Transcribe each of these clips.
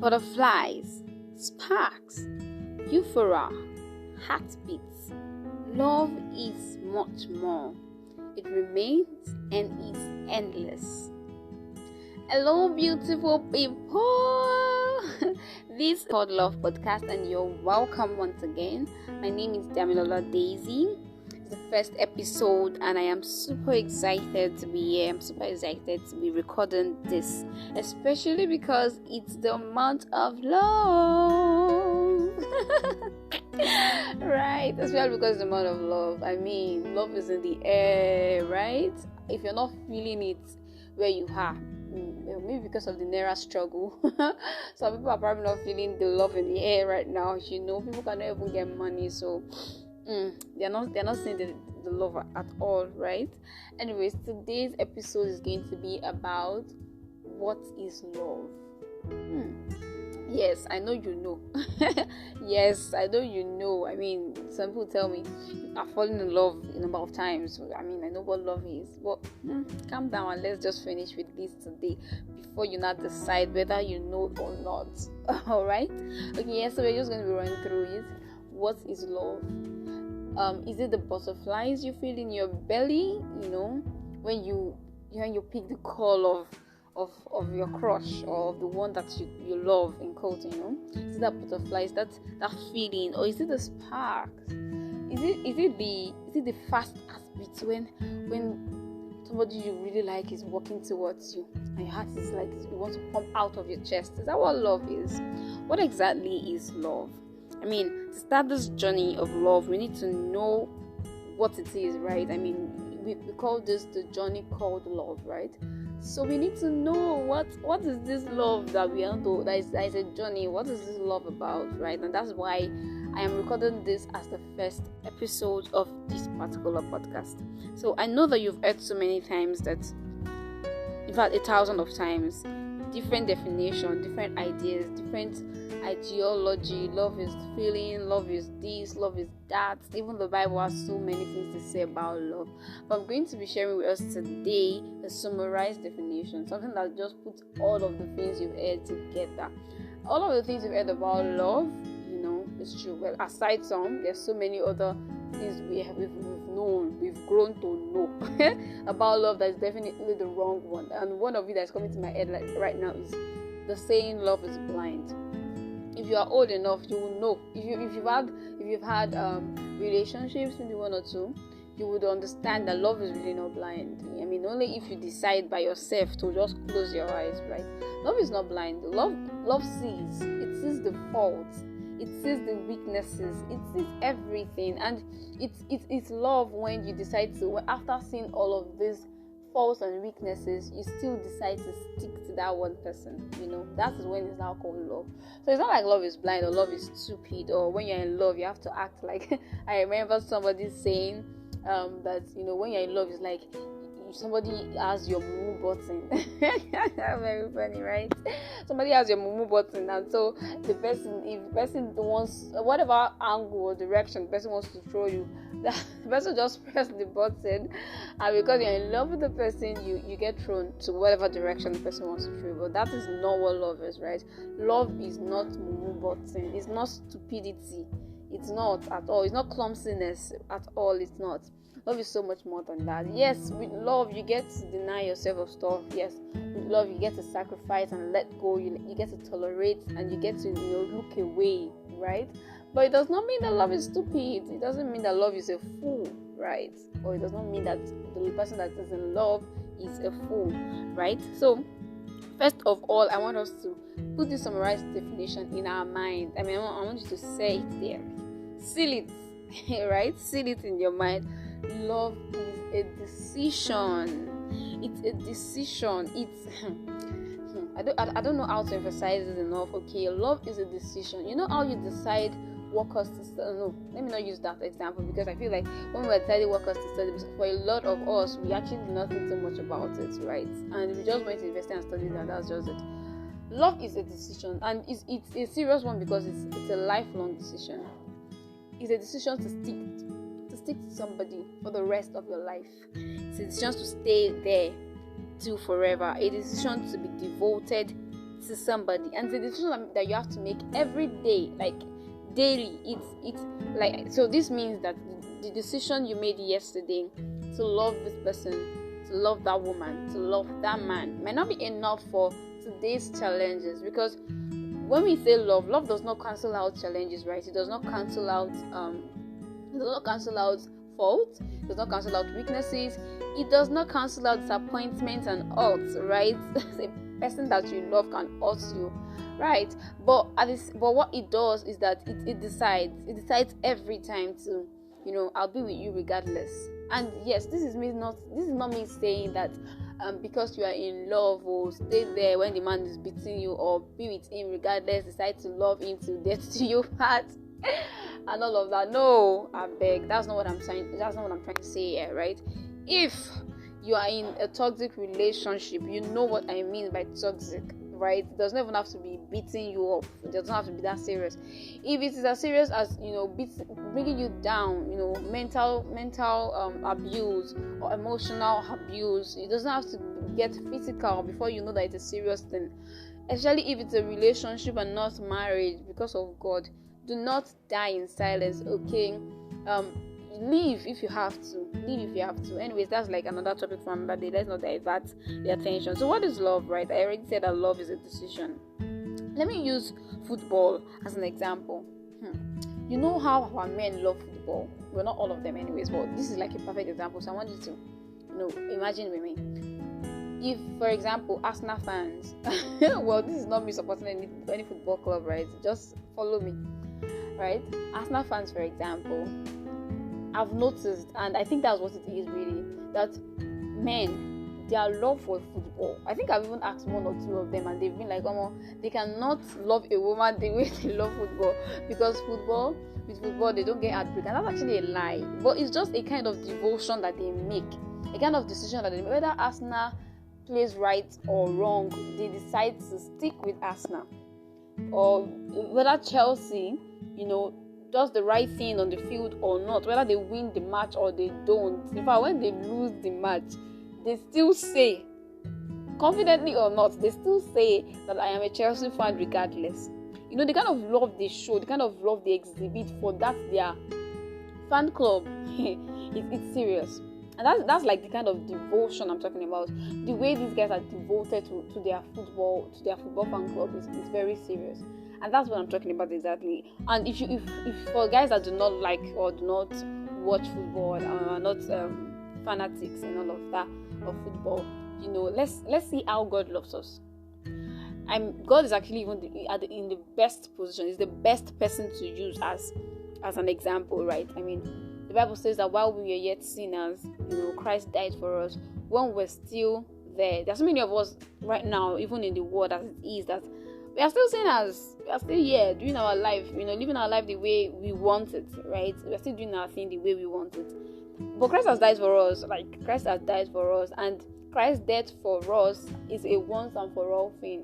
butterflies, sparks, euphoria, heartbeats. Love is much more. It remains and is endless. Hello, beautiful people. This is called Love Podcast, and you're welcome once again. My name is Damilola Daisy. It's the first episode, and I am super excited to be here. I'm super excited to be recording this, especially because it's the month of love. Right, especially because it's the month of love. I mean, love is in the air, right? If you're not feeling it where you are, maybe because of the Naira struggle, some people are probably not feeling the love in the air right now. People cannot even get money, so they're not seeing the love at all, right? Anyways, today's episode is going to be about what is love. Yes, I know you know. Yes, I know you know. I mean, some people tell me I've fallen in love a number of times. I mean, I know what love is. But calm down and let's just finish with this today before you not decide whether you know or not. Alright? Okay, yeah, so we're just going to be running through it. What is love? Is it the butterflies you feel in your belly? When you pick the call of your crush or of the one that you love, in quotes, is it that butterflies, that feeling, or is it the spark? Is it the fast heartbeat when somebody you really like is walking towards you and your heart is like you want to pump out of your chest? Is that what love is? What exactly is love? I mean, to start this journey of love, we need to know what it is, right? I mean, we call this the journey called love, right? So we need to know what is this love that we want to, that is a journey. What is this love about, right? And that's why I am recording this as the first episode of this particular podcast. So I know that you've heard so many times that, in fact, 1,000 of times, different definition, different ideas, different ideology. Love is feeling, love is this, love is that. Even the Bible has so many things to say about love. But I'm going to be sharing with us today a summarized definition, something that just puts all of the things you've heard together. All of the things you've heard about love, it's true. Well, aside some, there's so many other things we've known, we've grown to know about love that is definitely the wrong one. And one of it that's coming to my head right now is the saying love is blind. If you are old enough, you will know. If you've had relationships, maybe one or two, you would understand that love is really not blind. I mean, only if you decide by yourself to just close your eyes, right? Love is not blind. Love sees. It sees the faults. It sees the weaknesses. It sees everything, and it's love when you decide to. After seeing all of these faults and weaknesses, you still decide to stick to that one person. That is when it's now called love. So it's not like love is blind or love is stupid, or when you're in love you have to act like I remember somebody saying that when you're in love, it's like somebody has your mumu button. Very funny, right? Somebody has your mumu button, and so if the person wants, whatever angle or direction the person wants to throw you, the person just press the button, and because you're in love with the person, you get thrown to whatever direction the person wants to throw you. But that is not what love is, right? Love is not mumu button. It's not stupidity. It's not at all. It's not clumsiness at all. It's not. Love is so much more than that. Yes, with love you get to deny yourself of stuff. Yes, with love you get to sacrifice and let go. You get to tolerate, and you get to look away, right? But it does not mean that love is stupid. It doesn't mean that love is a fool, right? Or it does not mean that the person that is in love is a fool, right? So first of all, I want us to put this summarized definition in our mind. I mean, I want you to say it there. Seal it, right? Seal it in your mind. Love is a decision. It's a decision. I don't know how to emphasize it enough. Okay, love is a decision. You know how you decide what course to study? No, let me not use that example, because I feel like when we were deciding what course to study, for a lot of us, we actually did not think so much about it, right? And we just went to university and studied, and that's just it. Love is a decision, and it's a serious one because it's a lifelong decision. It's a decision to stick to somebody for the rest of your life. It's a decision to stay there till forever. A decision to be devoted to somebody, and it's a decision that you have to make every day, like daily. It's like, so this means that the decision you made yesterday to love this person, to love that woman, to love that man might not be enough for today's challenges, because when we say love does not cancel out challenges, right? It does not cancel out faults, it does not cancel out weaknesses, it does not cancel out disappointments and hurts, right? The person that you love can hurt you, right? But what it does is that it decides every time to, I'll be with you regardless. And yes, this is not me saying that because you are in love, or stay there when the man is beating you, or be with him regardless, decide to love him to death to your heart and all of that. No, I beg, that's not what I'm trying to say here, right? If you are in a toxic relationship, you know what I mean by toxic, right? It doesn't even have to be beating you up. It doesn't have to be that serious. If it is as serious as, bringing you down, mental abuse or emotional abuse, it doesn't have to get physical before you know that it's a serious thing. Especially if it's a relationship and not marriage, because of God. Do not die in silence, okay? Leave if you have to. Anyways, that's like another topic for another day. Let's not divert the attention. So what is love, right? I already said that love is a decision. Let me use football as an example. You know how our men love football? Well, not all of them anyways, but this is like a perfect example. So I want you to imagine with me. If, for example, Arsenal fans well, this is not me supporting any football club, right? Just follow me, right? Arsenal fans, for example, I've noticed, and I think that's what it is really, that men, their love for football, I think I've even asked one or two of them, and they've been like, they cannot love a woman the way they love football, because with football they don't get heartbreak. And that's actually a lie, but it's just a kind of devotion that they make, a kind of decision that they make. Whether Arsenal plays right or wrong, they decide to stick with Arsenal, or whether Chelsea, does the right thing on the field or not, whether they win the match or they don't. In fact, when they lose the match, they still say, confidently or not, they still say that I am a Chelsea fan regardless. The kind of love they show, the kind of love they exhibit for that their fan club, it's serious. And that's like the kind of devotion I'm talking about. The way these guys are devoted to their football fan club is very serious. And that's what I'm talking about exactly. And if for guys that do not like or do not watch football, are not fanatics and all of that of football, let's see how God loves us. God is actually even in the best position. He's the best person to use as an example, right? I mean, the Bible says that while we were yet sinners, Christ died for us when we're still there. There's so many of us right now, even in the world as it is, that we are still sinners. We are still here doing our life, living our life the way we want it, right? We are still doing our thing the way we want it. But Christ has died for us. And Christ's death for us is a once and for all thing.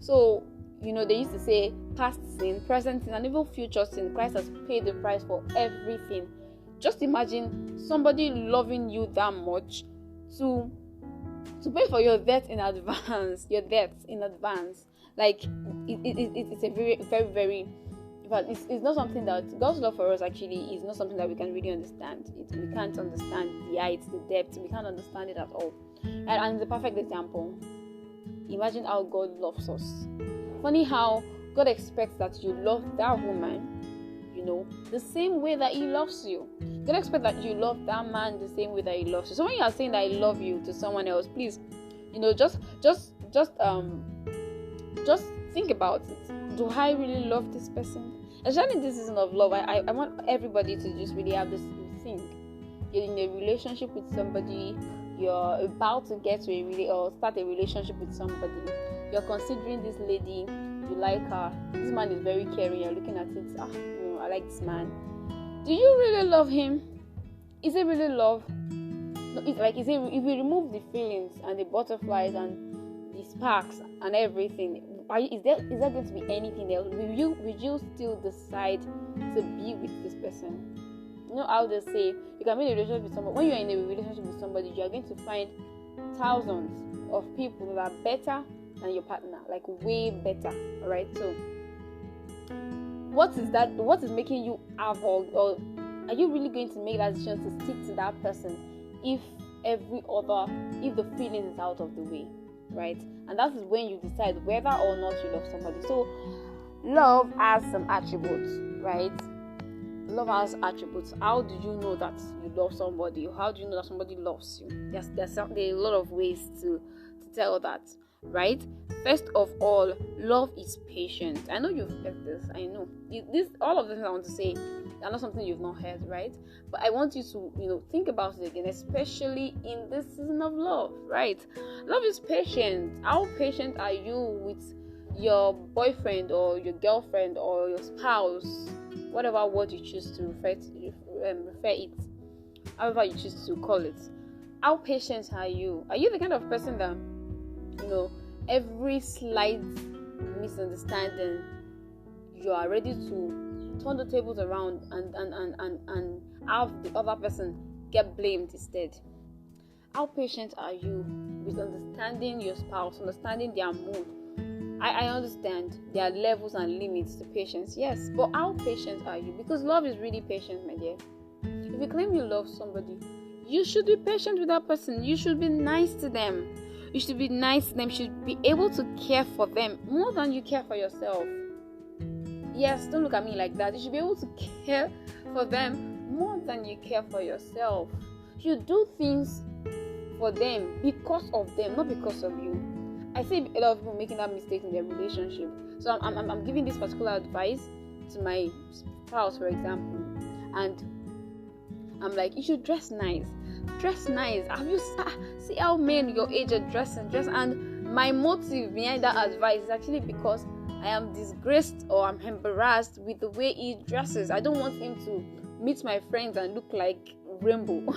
So, they used to say past sin, present sin, and even future sin. Christ has paid the price for everything. Just imagine somebody loving you that much to pay for your death in advance. Like, it's a very, very, very, but it's not something that God's love for us actually is not something that we can really understand. We can't understand the height, the depth. We can't understand it at all. And it's a perfect example. Imagine how God loves us. Funny how God expects that you love that woman, the same way that He loves you. God expects that you love that man the same way that He loves you. So when you are saying that I love you to someone else, please, just think about it. Do I really love this person? Especially in this season of love, I want everybody to just really have this think. You're in a relationship with somebody, you're about to get to or start a relationship with somebody. You're considering this lady, you like her. This man is very caring. You're looking at it. I like this man. Do you really love him? Is it really love? No, if we remove the feelings and the butterflies and the sparks and everything, is there going to be anything else? Will you still decide to be with this person? You know how they say you can be in a relationship with somebody. When you're in a relationship with somebody, you are going to find thousands of people that are better than your partner, like way better. All right. So what is that? What is making you have, or are you really going to make that decision to stick to that person if the feeling is out of the way, right? And that is when you decide whether or not you love somebody. So love has some attributes, right? Love has attributes. How do you know that you love somebody? How do you know that somebody loves you? There are a lot of ways to tell that, right? First of all, love is patient. I know you've heard this. I know all of this I want to say are not something you've not heard, right? But I want you to think about it again, especially in this season of love, right? Love is patient. How patient are you with your boyfriend or your girlfriend or your spouse, whatever word you choose to refer it, however you choose to call it? How patient are you? Are you the kind of person that every slight misunderstanding, you are ready to turn the tables around and have the other person get blamed instead? How patient are you with understanding your spouse, understanding their mood? I understand there are levels and limits to patience, yes, but how patient are you? Because love is really patient, my dear. If you claim you love somebody, you should be patient with that person. You should be nice to them. You should be nice to them. You should be able to care for them more than you care for yourself. Yes, don't look at me like that. You should be able to care for them more than you care for yourself. You do things for them because of them, not because of you. I see a lot of people making that mistake in their relationship. So I'm giving this particular advice to my spouse, for example, and I'm like, you should dress nice. Dress nice. Have you see how men your age are dressing? And my motive behind that advice is actually because I am disgraced or I'm embarrassed with the way he dresses. I don't want him to meet my friends and look like Rainbow.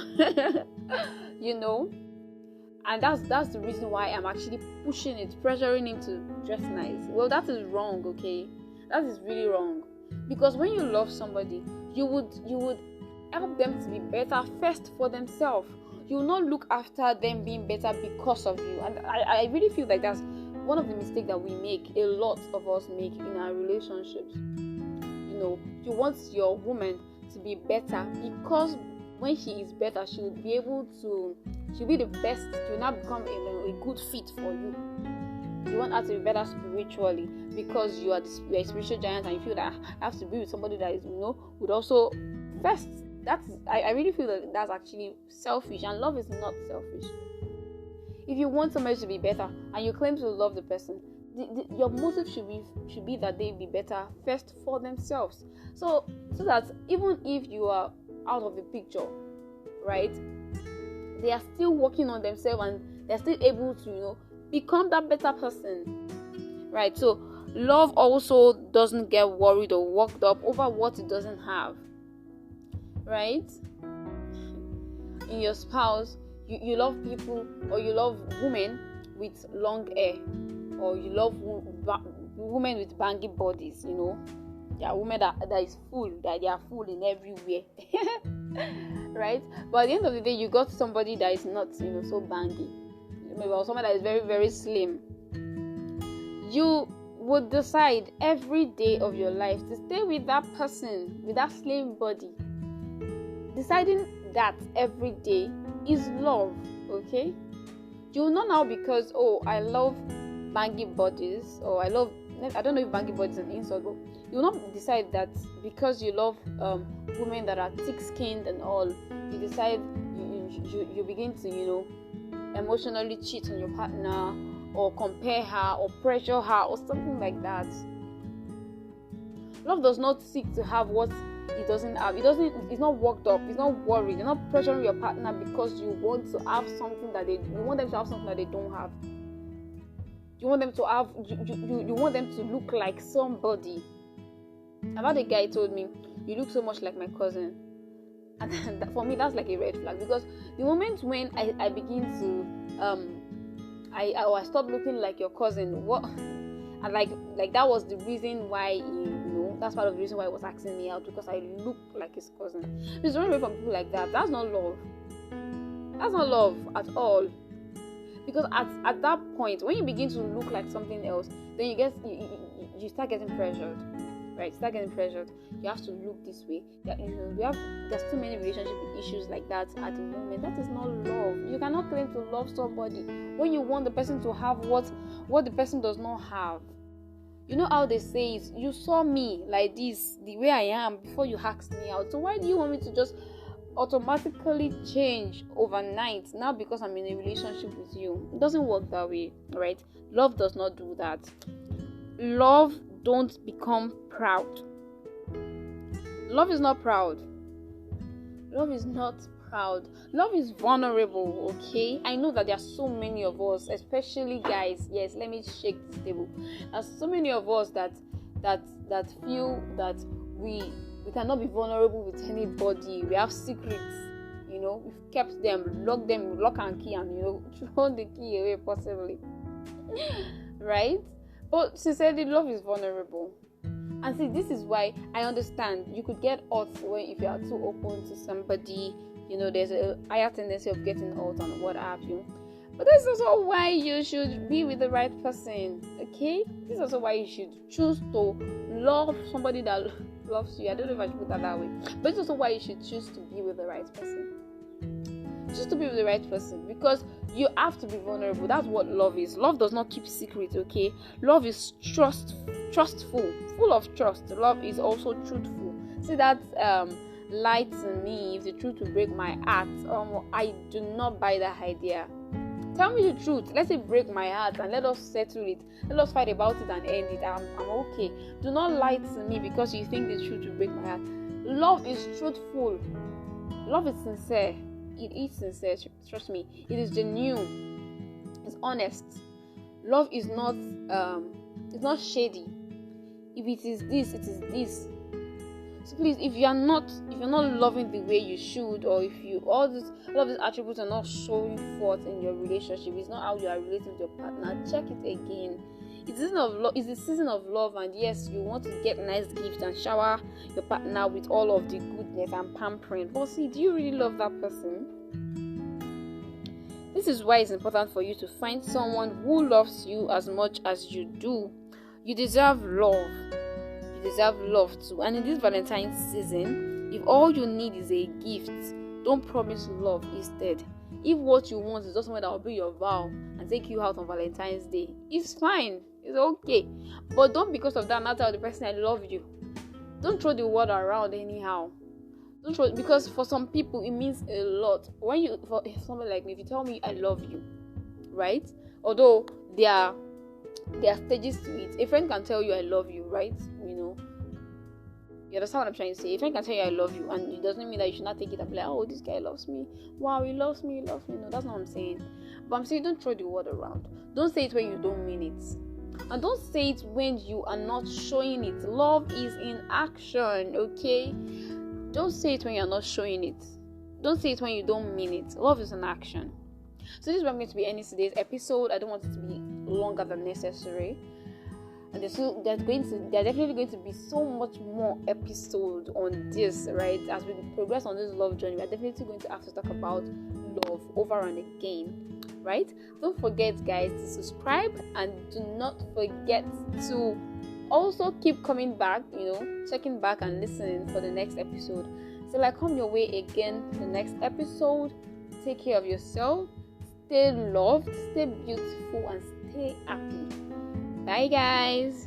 And that's the reason why I'm actually pushing it, pressuring him to dress nice. Well, that is wrong, okay? That is really wrong. Because when you love somebody, you would help them to be better first for themselves. You will not look after them being better because of you. And I really feel like that's one of the mistakes that we make, a lot of us make in our relationships. You want your woman to be better because when she is better, she'll be the best. She'll not become a good fit for you. You want her to be better spiritually because you are a spiritual giant and you feel that I have to be with somebody that is, would also first. I really feel that that's actually selfish, and love is not selfish. If you want somebody to be better and you claim to love the person, your motive should be that they be better first for themselves. So that even if you are out of the picture, right, they are still working on themselves and they're still able to become that better person, right? So love also doesn't get worried or worked up over what it doesn't have, right? In your spouse, you love people, or you love women with long hair, or you love women with banging bodies. There are women that is full, that they are full in everywhere. Right? But at the end of the day, you got somebody that is not so bangy, or someone that is very, very slim. You would decide every day of your life to stay with that person with that slim body. Deciding that every day is love, okay? You will not now because I love bangy bodies, or I don't know if bangy bodies is an insult, but you will not decide that because you love women that are thick-skinned and all, you decide you begin to emotionally cheat on your partner, or compare her, or pressure her, or something like that. Love does not seek to have what it doesn't have. It's not worked up. It's not worried. You're not pressuring your partner because you want to have something that you want them to have something that they don't have. You want them to have. You want them to look like somebody. I've had a guy told me, "You look so much like my cousin," and for me that's like a red flag, because the moment when I begin to I stop looking like your cousin, what, and like that was the reason why that's part of the reason why he was asking me out, because I look like his cousin. Please run away from people like that. That's not love. That's not love at all. Because at that point, when you begin to look like something else, then you start getting pressured, right? Start getting pressured. You have to look this way. There's too many relationship issues like that at the moment. That is not love. You cannot claim to love somebody when you want the person to have what the person does not have. You know how they say it, you saw me like this, the way I am, before you asked me out. So why do you want me to just automatically change overnight now because I'm in a relationship with you? It doesn't work that way, right? Love does not do that. Love don't become proud. Love is not proud. Love is not proud. Love is vulnerable, okay? I know that there are so many of us, especially guys. Yes, let me shake this table. There's so many of us that feel that we cannot be vulnerable with anybody. We have secrets, we've kept them, lock and key, and thrown the key away possibly. Right? But sincerely, love is vulnerable. And see, this is why I understand you could get hurt if you are too open to somebody. There's a higher tendency of getting hurt and what have you. But this is also why you should be with the right person, okay? This is also why you should choose to love somebody that loves you. I don't know if I should put that way. But it's also why you should choose to be with the right person. Choose to be with the right person, because you have to be vulnerable. That's what love is. Love does not keep secrets, okay? Love is trustful, full of trust. Love is also truthful. See that lie to me, if the truth will break my heart. I do not buy that idea. Tell me the truth. Let it break my heart and let us settle it. Let us fight about it and end it. I'm okay. Do not lie to me because you think the truth will break my heart. Love is truthful. Love is sincere. It is sincere. Trust me. It is genuine. It's honest. Love is not it's not shady. If it is this, it is this. So please, if you're not loving the way you should, or if all of these attributes are not showing forth in your relationship, it's not how you are relating with your partner, check it again. It's the season of love, and yes, you want to get nice gifts and shower your partner with all of the goodness and pampering. But see, do you really love that person? This is why it's important for you to find someone who loves you as much as you do. You deserve love. You deserve love too. And in this Valentine's season, if all you need is a gift, don't promise love instead. If what you want is just someone that will be your vow and take you out on Valentine's Day, it's fine. It's okay. But don't, because of that, not tell the person I love you. Don't throw the word around anyhow. Don't throw, because for some people it means a lot. For someone like me, if you tell me I love you, right? Although there are stages to it. A friend can tell you I love you, right? You understand what I'm trying to say? A friend can tell you I love you, and it doesn't mean that you should not take it and be like, oh, this guy loves me. Wow, he loves me. No, that's not what I'm saying. But I'm saying don't throw the word around. Don't say it when you don't mean it. And don't say it when you are not showing it. Love is in action, okay? Don't say it when you're not showing it. Don't say it when you don't mean it. Love is in action. So this is where I'm going to be ending today's episode. I don't want it to be longer than necessary. And there's definitely going to be so much more episode on this, right? As we progress on this love journey, we're definitely going to have to talk about love over and again, right? Don't forget, guys, to subscribe, and do not forget to also keep coming back, checking back and listening for the next episode. So I come your way again the next episode. Take care of yourself, stay loved, stay beautiful, and stay happy. Bye, guys.